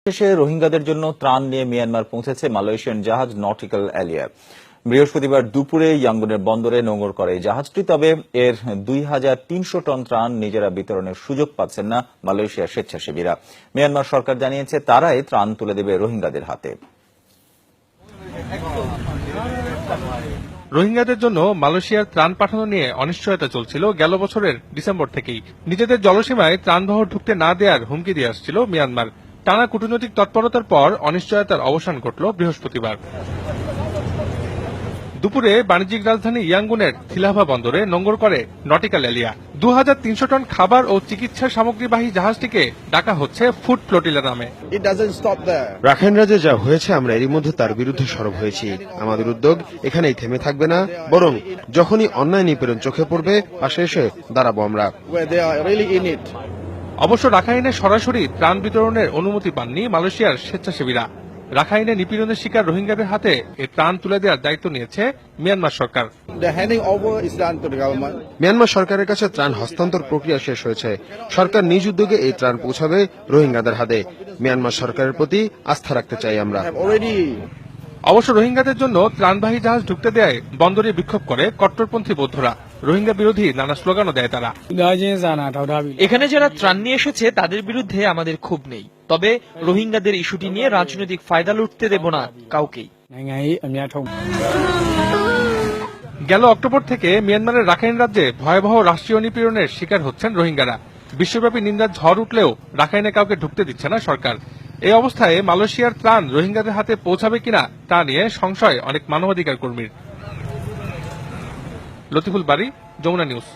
শেষে রোহিঙ্গাদের জন্য ত্রাণ নিয়ে মিয়ানমার পৌঁছেছে মালয়েশিয়ান জাহাজ নটিক্যাল এলিয়া। বৃহস্পতিবার দুপুরে ইয়াঙ্গুনের বন্দরে নোঙর করে এই জাহাজটি। তবে এর 2300 টন ত্রাণ নিজেরা বিতরণের সুযোগ পাচ্ছেন না মালয়েশিয়ার স্বেচ্ছাসেবীরা। মিয়ানমার সরকার জানিয়েছে তারাই ত্রাণ তুলে দেবে রোহিঙ্গাদের হাতে। রোহিঙ্গাদের জন্য মালয়েশিয়ার ত্রাণ পাঠানো নিয়ে অনিশ্চয়তা চলছিল গেল বছরের ডিসেম্বর থেকেই। নিজেদের জলসীমায় ত্রাণবহর ঢুকতে না দেওয়ার হুমকি দিয়ে আসছিল মিয়ানমার। টানা কূটনৈতিক তৎপরতার পর অনিশ্চয়তার অবসান ঘটল বৃহস্পতিবার দুপুরে বাণিজ্যিক রাজধানী ইয়াঙ্গুনের থিলাভা বন্দরে নোঙর করে নটিক্যাল এলিয়া। 2300 টন খাবার ও চিকিৎসা সামগ্রীবাহী জাহাজটিকে ডাকা হচ্ছে ফুড ফ্লোটিলা নামে। রাখাইন রাজ্যে যা হয়েছে আমরা এরই মধ্যে তার বিরুদ্ধে সরব হয়েছি। আমাদের উদ্যোগ এখানেই থেমে থাকবে না, বরং যখনই অন্যায় নিপীড়ন চোখে পড়বে পাশে এসে দাঁড়াবো আমরা। অবশ্য রাখাইনে সরাসরি ত্রাণ বিতরণের অনুমতি পাননি মালয়েশিয়ার স্বেচ্ছাসেবীরা। রাখাইনে নিপীড়নের শিকার রোহিঙ্গাদের হাতে এই ত্রাণ তুলে দেওয়ার দায়িত্ব নিয়েছে মিয়ানমার সরকার। মিয়ানমার সরকারের কাছে ত্রাণ হস্তান্তর প্রক্রিয়া শেষ হয়েছে। সরকার নিজ উদ্যোগে এই ত্রাণ পৌঁছাবে রোহিঙ্গাদের হাতে। মিয়ানমার সরকারের প্রতি আস্থা রাখতে চাই আমরা। অবশ্য রোহিঙ্গাদের জন্য ত্রাণবাহী জাহাজ ঢুকতে দেয় বন্দরে বিক্ষোভ করে কট্টরপন্থী বৌদ্ধরা। রোহিঙ্গা বিরোধী নানা স্লোগানও দেয় তারা। এখানে যারা ত্রাণ নিয়ে এসেছে তাদের বিরুদ্ধে আমাদের ক্ষোভ নেই, তবে রোহিঙ্গাদের ইস্যুটি নিয়ে রাজনৈতিক ফায়দা লুটতে দেব না কাউকেই। গেল অক্টোবর থেকে মিয়ানমারের রাখাইন রাজ্যে ভয়াবহ রাষ্ট্রীয় নিপীড়নের শিকার হচ্ছেন রোহিঙ্গারা। বিশ্বব্যাপী নিন্দার ঝড় উঠলেও রাখাইনে কাউকে ঢুকতে দিচ্ছে না সরকার। এই অবস্থায় মালয়েশিয়ার ত্রাণ রোহিঙ্গাদের হাতে পৌঁছাবে কিনা তা নিয়ে সংশয় অনেক মানবাধিকার কর্মীর। লতিফুল বারী, যমুনা নিউজ।